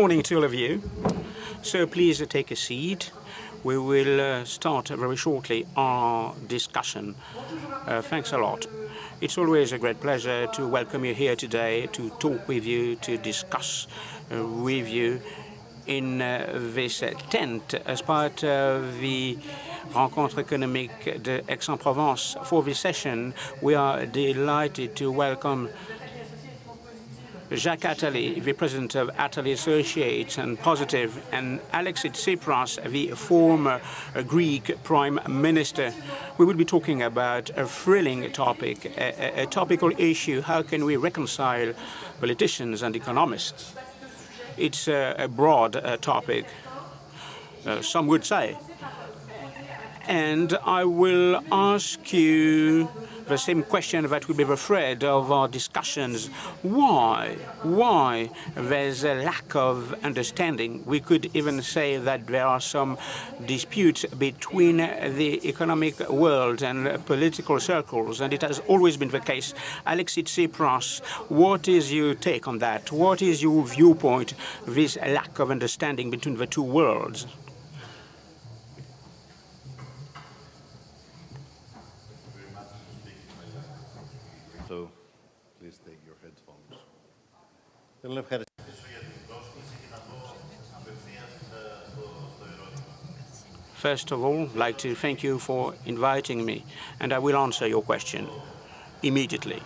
morning to all of you. So please take a seat. We will start very shortly our discussion. Thanks a lot. It's always a great pleasure to welcome you here today, to talk with you, to discuss with you in this tent as part of the Rencontres Économiques de Aix-en-Provence. For this session, we are delighted to welcome Jacques ATTALI, the president of ATTALI Associates and Positive, and Alexis TSIPRAS, the former Greek prime minister. We will be talking about a thrilling topic, a topical issue. How can we reconcile politicians and economists? It's a broad topic, some would say. And I will ask you the same question that will be the thread of our discussions. Why there's a lack of understanding? We could even say that there are some disputes between the economic world and political circles, and it has always been the case. Alexis TSIPRAS, what is your take on that? What is your viewpoint, this lack of understanding between the two worlds? So please take your headphones. First of all, I'd like to thank you for inviting me, and I will answer your question immediately.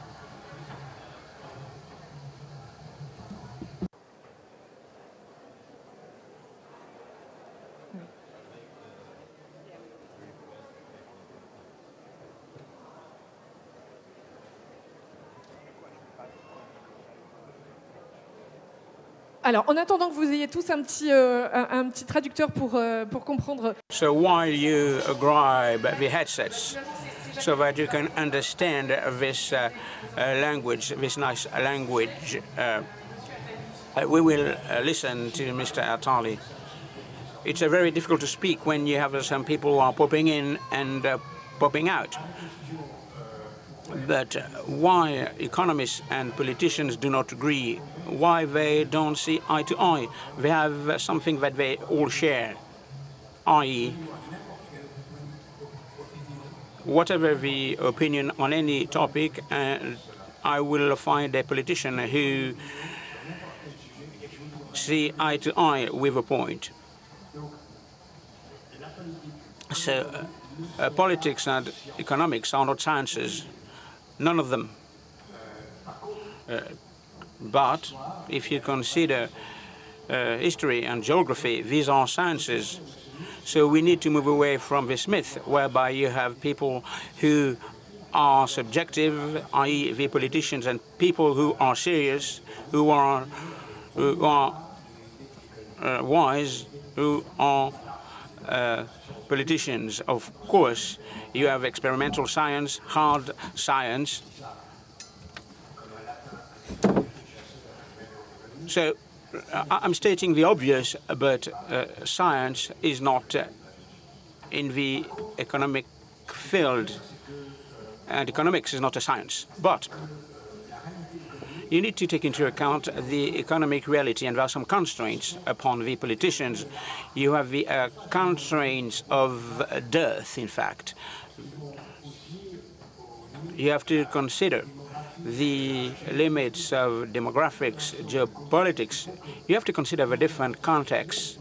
Alors, en attendant que vous ayez tous un petit traducteur pour comprendre. So while you grab the headsets, so that you can understand this language, this nice language, we will listen to Mr. ATTALI. It's very difficult to speak when you have some people who are popping in and popping out. But why economists and politicians do not agree, why they don't see eye to eye? They have something that they all share, i.e., whatever the opinion on any topic, I will find a politician who see eye to eye with a point. So politics and economics are not sciences. None of them. But if you consider history and geography, these are sciences. So we need to move away from this myth whereby you have people who are subjective, i.e. the politicians, and people who are serious, who are wise, who are politicians. Of course, you have experimental science, hard science. So I'm stating the obvious, but science is not in the economic field, and economics is not a science. But you need to take into account the economic reality, and there are some constraints upon the politicians. You have the constraints of dearth, in fact. You have to consider the limits of demographics, geopolitics. You have to consider the different contexts.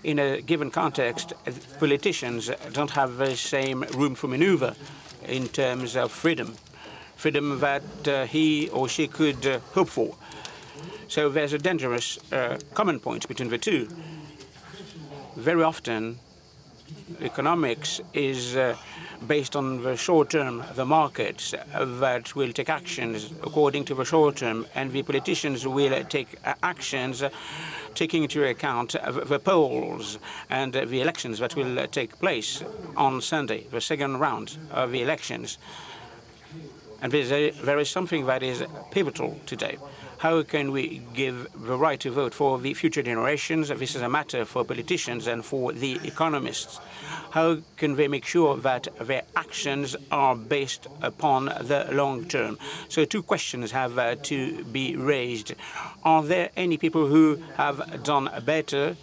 In a given context, politicians don't have the same room for maneuver in terms of freedom that he or she could hope for. So there's a dangerous common point between the two. Very often, economics is based on the short term, the markets that will take actions according to the short term, and the politicians will take actions taking into account the polls and the elections that will take place on Sunday, the second round of the elections. And there is something that is pivotal today. How can we give the right to vote for the future generations? This is a matter for politicians and for the economists. How can they make sure that their actions are based upon the long term? So two questions have to be raised. Are there any people who have done better?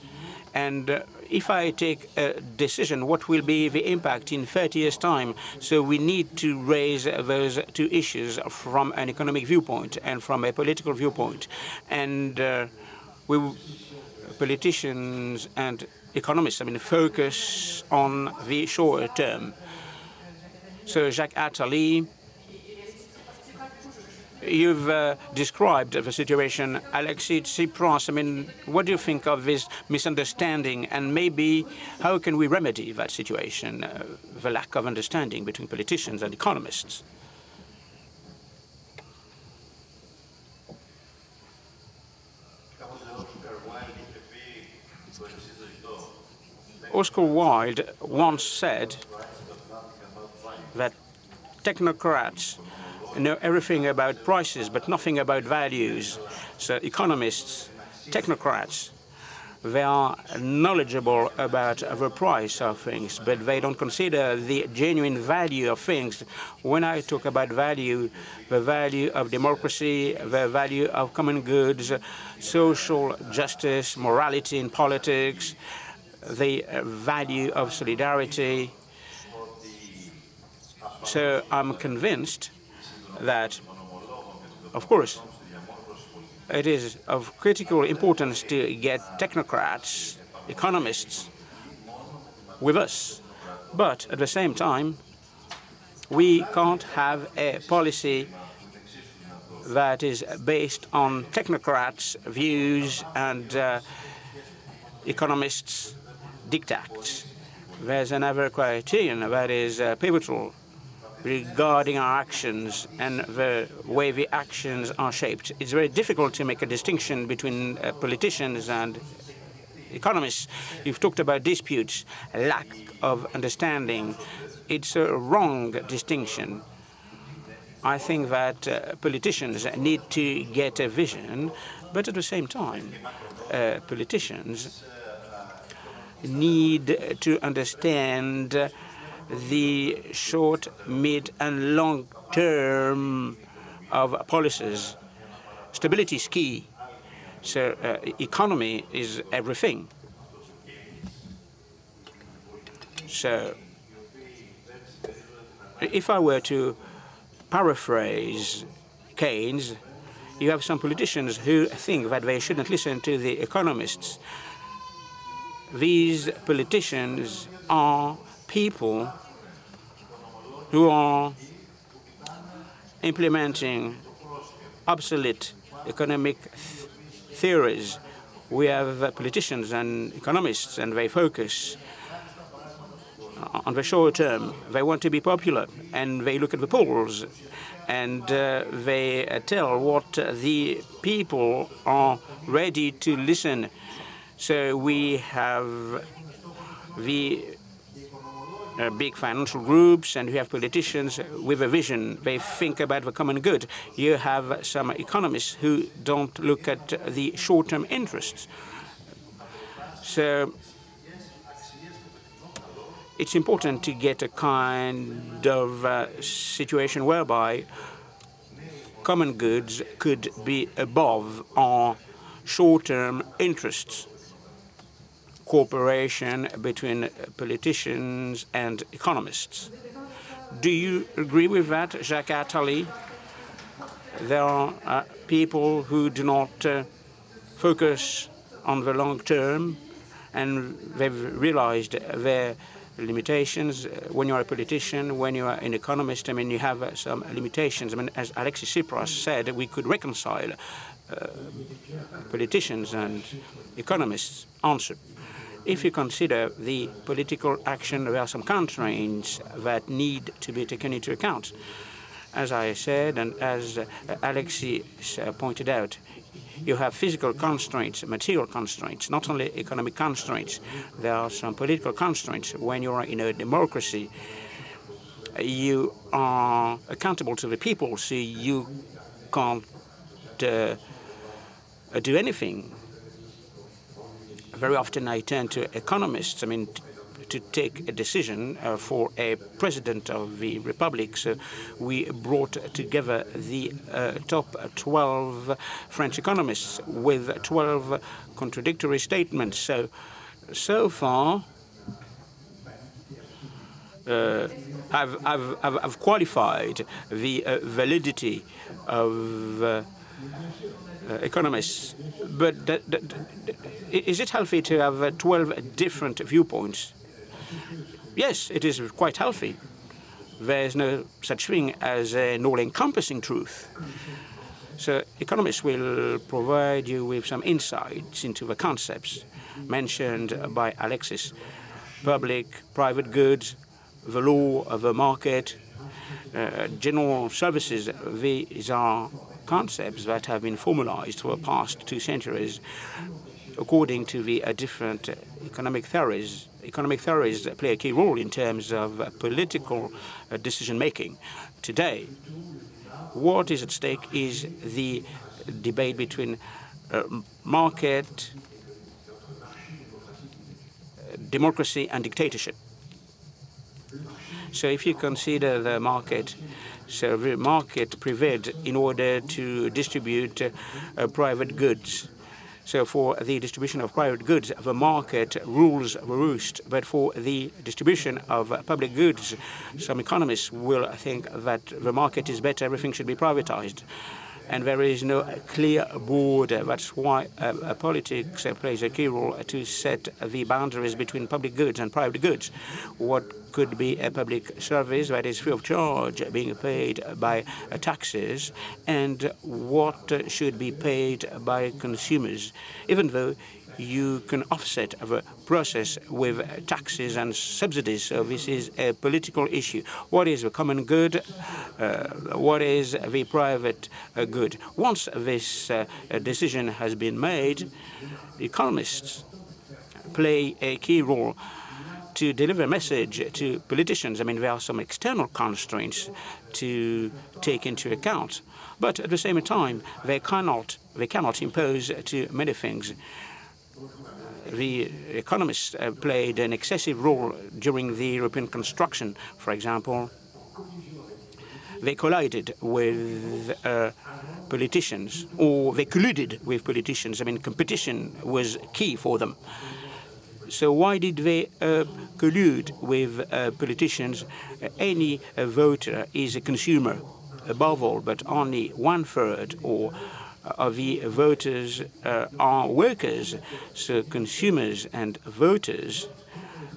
And if I take a decision, what will be the impact in 30 years' time? So we need to raise those two issues from an economic viewpoint and from a political viewpoint. And politicians and economists, focus on the short term. So Jacques ATTALI, you've described the situation. Alexis TSIPRAS, what do you think of this misunderstanding, and maybe how can we remedy that situation, the lack of understanding between politicians and economists? Oscar Wilde once said that technocrats know everything about prices, but nothing about values. So economists, technocrats, they are knowledgeable about the price of things, but they don't consider the genuine value of things. When I talk about value, the value of democracy, the value of common goods, social justice, morality in politics, the value of solidarity. So I'm convinced that, of course, it is of critical importance to get technocrats, economists with us. But at the same time, we can't have a policy that is based on technocrats' views and economists' diktats. There's another criterion that is pivotal regarding our actions and the way the actions are shaped. It's very difficult to make a distinction between politicians and economists. You've talked about disputes, lack of understanding. It's a wrong distinction. I think that politicians need to get a vision, but at the same time, politicians need to understand the short, mid, and long term of policies. Stability is key. So economy is everything. So if I were to paraphrase Keynes, you have some politicians who think that they shouldn't listen to the economists. These politicians are people who are implementing obsolete economic theories. We have politicians and economists, and they focus on the short term. They want to be popular, and they look at the polls, and they tell what the people are ready to listen. So we have the big financial groups, and we have politicians with a vision. They think about the common good. You have some economists who don't look at the short-term interests. So it's important to get a kind of situation whereby common goods could be above our short-term interests. Cooperation between politicians and economists. Do you agree with that, Jacques ATTALI? There are people who do not focus on the long term, and they've realized their limitations. When you are a politician, when you are an economist, you have some limitations. As Alexis TSIPRAS said, we could reconcile politicians and economists' answer. If you consider the political action, there are some constraints that need to be taken into account. As I said, and as Alexis pointed out, you have physical constraints, material constraints, not only economic constraints. There are some political constraints. When you are in a democracy, you are accountable to the people, so you can't do anything. Very often I turn to economists, to take a decision for a president of the Republic. So we brought together the top 12 French economists with 12 contradictory statements. So far, I've qualified the validity of economists. But is it healthy to have 12 different viewpoints? Yes, it is quite healthy. There's no such thing as an all-encompassing truth. So economists will provide you with some insights into the concepts mentioned by Alexis: public, private goods, the law of the market, general services. These are concepts that have been formalized for the past 2 centuries according to the different economic theories. Economic theories play a key role in terms of political decision-making. Today, what is at stake is the debate between market, democracy, and dictatorship. So if you consider the market, so the market prevailed in order to distribute private goods. So for the distribution of private goods, the market rules the roost. But for the distribution of public goods, some economists will think that the market is better, everything should be privatized. And there is no clear border. That's why politics plays a key role to set the boundaries between public goods and private goods. What could be a public service that is free of charge, being paid by taxes, and what should be paid by consumers, even though you can offset the process with taxes and subsidies. So this is a political issue. What is the common good? What is the private good? Once this decision has been made, economists play a key role to deliver a message to politicians. There are some external constraints to take into account, but at the same time, they cannot impose too many things. The economists played an excessive role during the European construction. For example, they collided with politicians, or they colluded with politicians. Competition was key for them. So why did they collude with politicians? Any voter is a consumer, above all, but only 1/3 of the voters are workers. So consumers and voters,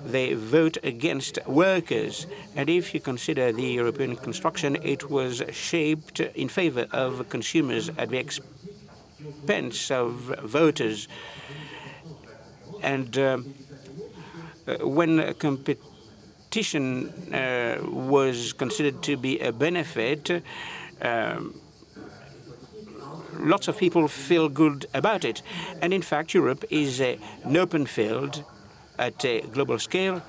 they vote against workers. And if you consider the European construction, it was shaped in favor of consumers at the expense of voters. And when competition was considered to be a benefit, lots of people feel good about it. And in fact, Europe is an open field at a global scale.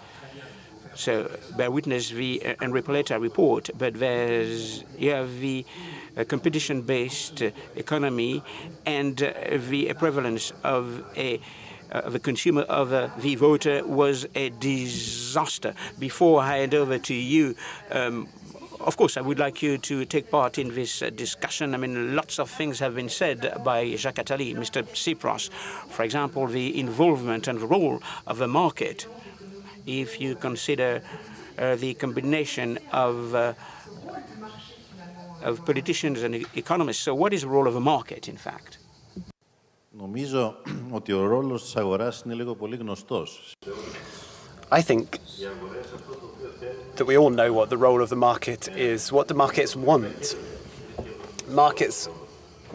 So bear witness the Rencontres report, but you have the competition-based economy and the prevalence of the consumer, of the voter, was a disaster. Before I hand over to you, of course, I would like you to take part in this discussion. Lots of things have been said by Jacques ATTALI, Mr. TSIPRAS. For example, the involvement and the role of the market. If you consider the combination of politicians and economists, so what is the role of the market, in fact? I think that we all know what the role of the market is, what the markets want. Markets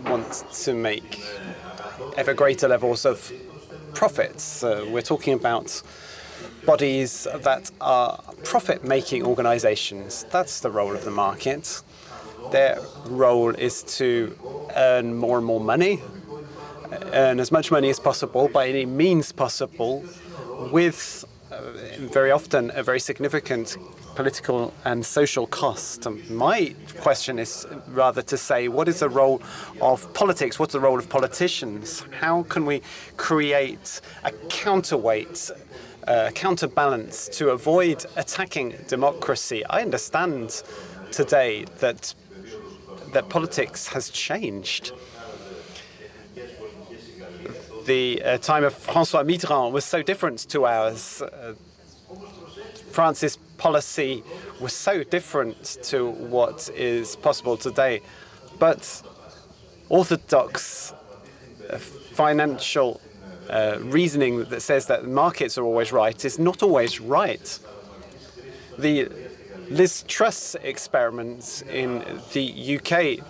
want to make ever greater levels of profits. We're talking about bodies that are profit-making organizations. That's the role of the market. Their role is to earn more and more money, earn as much money as possible by any means possible, with very often a very significant political and social cost. My question is rather to say, what is the role of politics? What's the role of politicians? How can we create a counterweight, counterbalance to avoid attacking democracy? I understand today that politics has changed. The time of François Mitterrand was so different to ours. France's policy was so different to what is possible today. But orthodox financial reasoning that says that markets are always right is not always right. The Liz Truss experiments in the UK,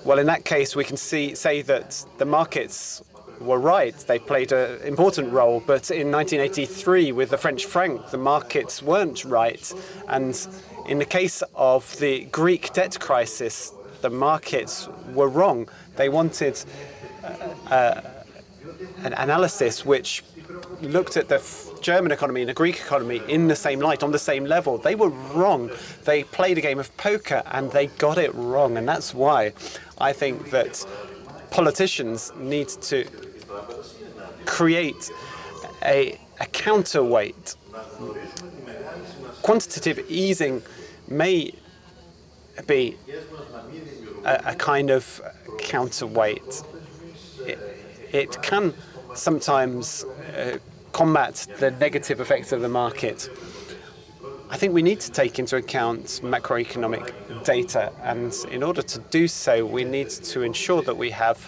well, in that case, we can say that the markets were right. They played an important role. But in 1983, with the French franc, the markets weren't right. And in the case of the Greek debt crisis, the markets were wrong. They wanted an analysis which looked at the German economy and the Greek economy in the same light, on the same level. They were wrong. They played a game of poker and they got it wrong. And that's why I think that politicians need to create a counterweight. Quantitative easing may be a kind of counterweight. It can sometimes combat the negative effects of the market. I think we need to take into account macroeconomic data, and in order to do so, we need to ensure that we have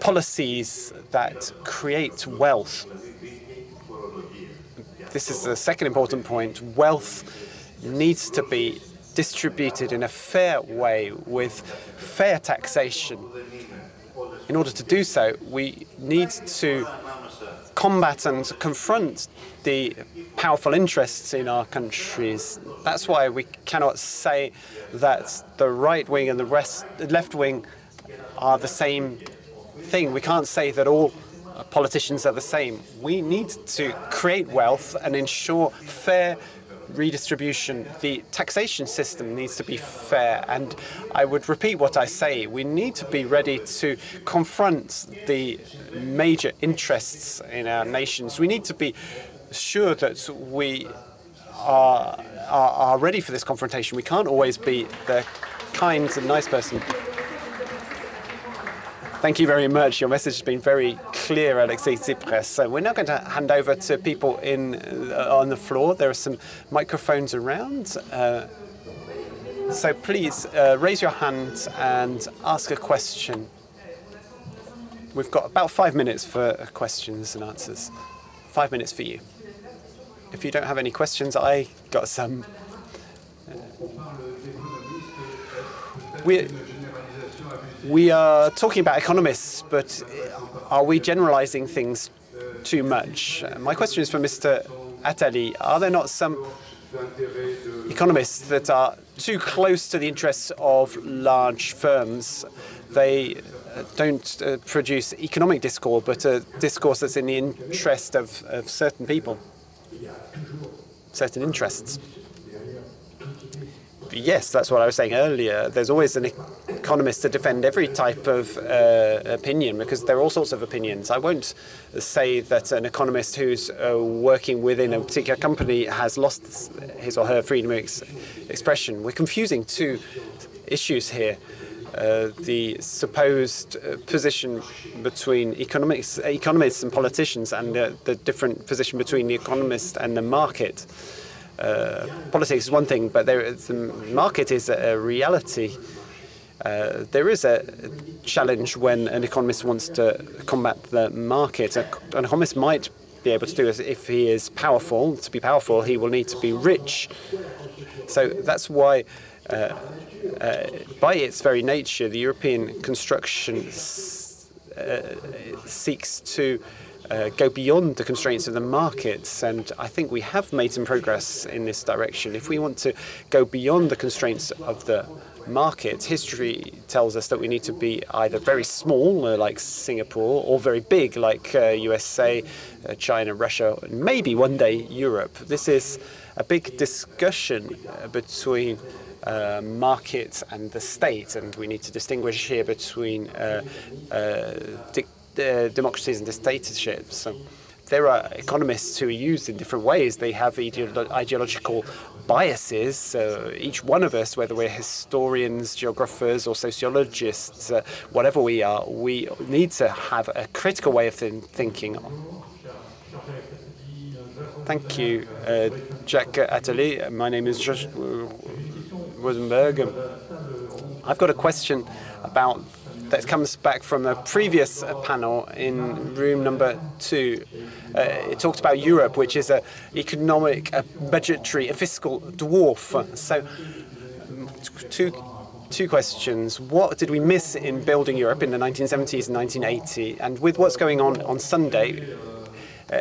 policies that create wealth. This is the second important point. Wealth needs to be distributed in a fair way with fair taxation. In order to do so, we need to combat and confront the powerful interests in our countries. That's why we cannot say that the right wing and the left wing are the same thing. We can't say that all politicians are the same. We need to create wealth and ensure fair redistribution. The taxation system needs to be fair, and I would repeat what I say. We need to be ready to confront the major interests in our nations. We need to be sure that we are ready for this confrontation. We can't always be the kind and nice person. Thank you very much. Your message has been very clear, Alexis TSIPRAS. So we're now going to hand over to people on the floor. There are some microphones around. So please raise your hand and ask a question. We've got about 5 minutes for questions and answers. 5 minutes for you. If you don't have any questions, I got some. We are talking about economists, but are we generalizing things too much? My question is for Mr. ATTALI. Are there not some economists that are too close to the interests of large firms? They don't produce economic discourse, but a discourse that's in the interest of certain people, certain interests. Yes, that's what I was saying earlier. There's always an economist to defend every type of opinion, because there are all sorts of opinions. I won't say that an economist who's working within a particular company has lost his or her freedom of expression. We're confusing two issues here. The supposed position between economists and politicians, and the different position between the economist and the market. Politics is one thing, but the market is a reality. There is a challenge when an economist wants to combat the market. An economist might be able to do it if he is powerful. To be powerful, he will need to be rich. So that's why, by its very nature, the European construction seeks to go beyond the constraints of the markets, and I think we have made some progress in this direction. If we want to go beyond the constraints of the market, history tells us that we need to be either very small, like Singapore, or very big, like USA, China, Russia, and maybe one day Europe. This is a big discussion between market and the state, and we need to distinguish here between democracies and dictatorships. So there are economists who are used in different ways. They have ideological biases. Each one of us, whether we're historians, geographers, or sociologists, whatever we are, we need to have a critical way of thinking. Thank you, Jacques ATTALI. My name is Jacques Rosenberg. I've got a question that comes back from a previous panel in room number 2. It talked about Europe, which is an economic, budgetary, a fiscal dwarf. So, two questions. What did we miss in building Europe in the 1970s and 1980? And with what's going on Sunday,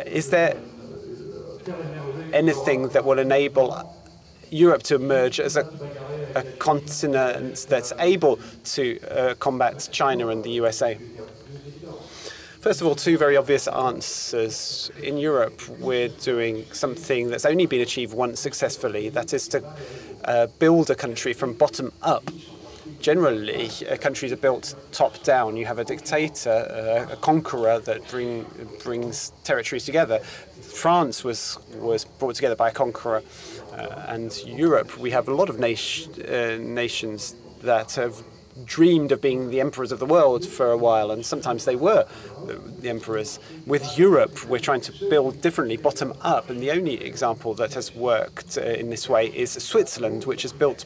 is there anything that will enable Europe to emerge as a continent that's able to combat China and the USA? First of all, two very obvious answers. In Europe, we're doing something that's only been achieved once successfully. That is to build a country from bottom up. Generally, countries are built top down. You have a dictator, a conqueror that brings territories together. France was brought together by a conqueror. And Europe, we have a lot of nations that have dreamed of being the emperors of the world for a while, and sometimes they were the emperors. With Europe, we're trying to build differently, bottom up, and the only example that has worked in this way is Switzerland, which has built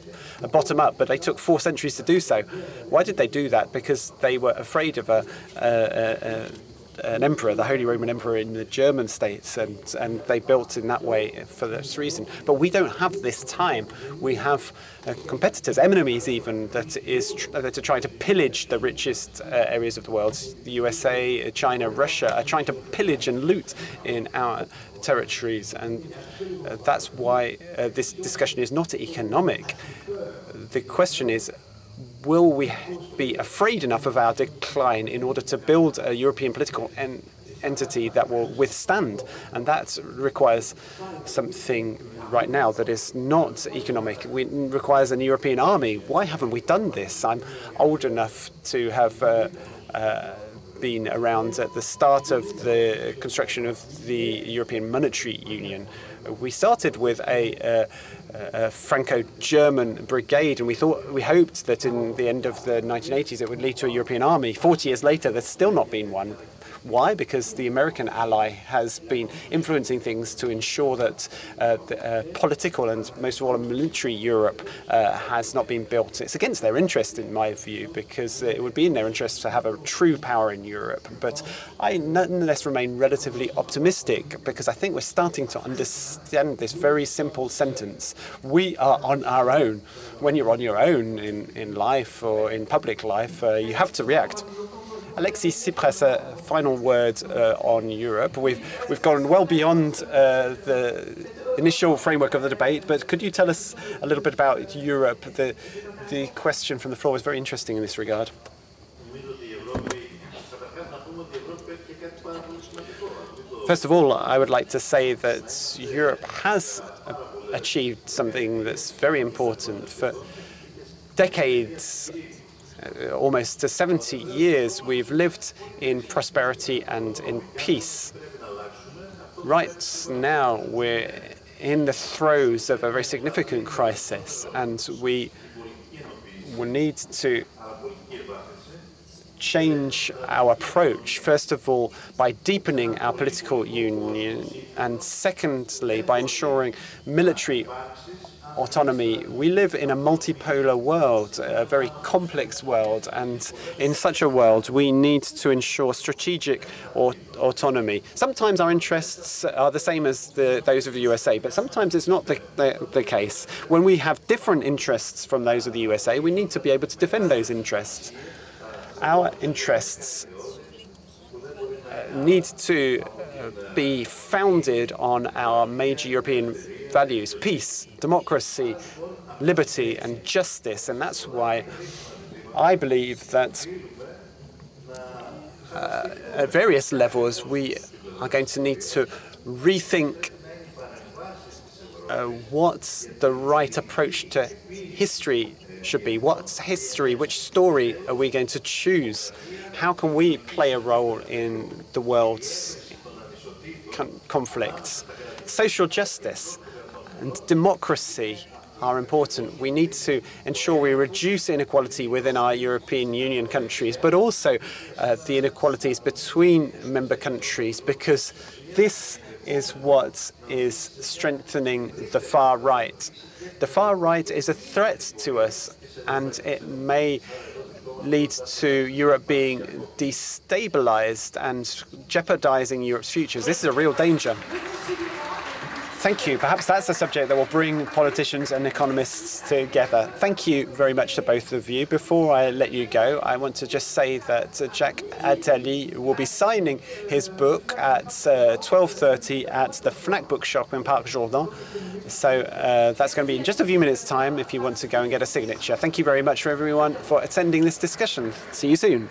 bottom up, but they took 4 centuries to do so. Why did they do that? Because they were afraid of an emperor, the Holy Roman Emperor in the German states, and they built in that way for this reason. But we don't have this time. We have competitors, enemies even, that are trying to pillage the richest areas of the world. The USA, China, Russia are trying to pillage and loot in our territories, and that's why this discussion is not economic. The question is, will we be afraid enough of our decline in order to build a European political entity that will withstand? And that requires something right now that is not economic. It requires an European army. Why haven't we done this? I'm old enough to have been around at the start of the construction of the European Monetary Union. We started with a Franco-German brigade, and we hoped that in the end of the 1980s it would lead to a European army. 40 years later, there's still not been one. Why? Because the American ally has been influencing things to ensure that the political and most of all a military Europe has not been built. It's against their interest, in my view, because it would be in their interest to have a true power in Europe. But I nonetheless remain relatively optimistic, because I think we're starting to understand this very simple sentence. We are on our own. When you're on your own in life or in public life, you have to react. Alexis, TSIPRAS, a final word on Europe. We've gone well beyond the initial framework of the debate, but could you tell us a little bit about Europe? The question from the floor was very interesting in this regard. First of all, I would like to say that Europe has achieved something that's very important. For decades, almost to 70 years, we've lived in prosperity and in peace. Right now, we're in the throes of a very significant crisis, and we will need to change our approach, first of all, by deepening our political union, and secondly, by ensuring military autonomy. We live in a multipolar world, a very complex world, and in such a world we need to ensure strategic autonomy. Sometimes our interests are the same as those of the USA, but sometimes it's not the case. When we have different interests from those of the USA, we need to be able to defend those interests. Our interests need to be founded on our major European values: peace, democracy, liberty, and justice. And that's why I believe that at various levels we are going to need to rethink what the right approach to history should be. What's history? Which story are we going to choose? How can we play a role in the world's conflicts? Social justice and democracy are important. We need to ensure we reduce inequality within our European Union countries, but also the inequalities between member countries, because this is what is strengthening the far right. The far right is a threat to us, and it may lead to Europe being destabilized and jeopardizing Europe's futures. This is a real danger. Thank you. Perhaps that's a subject that will bring politicians and economists together. Thank you very much to both of you. Before I let you go, I want to just say that Jacques ATTALI will be signing his book at 12:30 at the Fnac bookshop in Parc Jourdan. So that's going to be in just a few minutes' time if you want to go and get a signature. Thank you very much for everyone for attending this discussion. See you soon.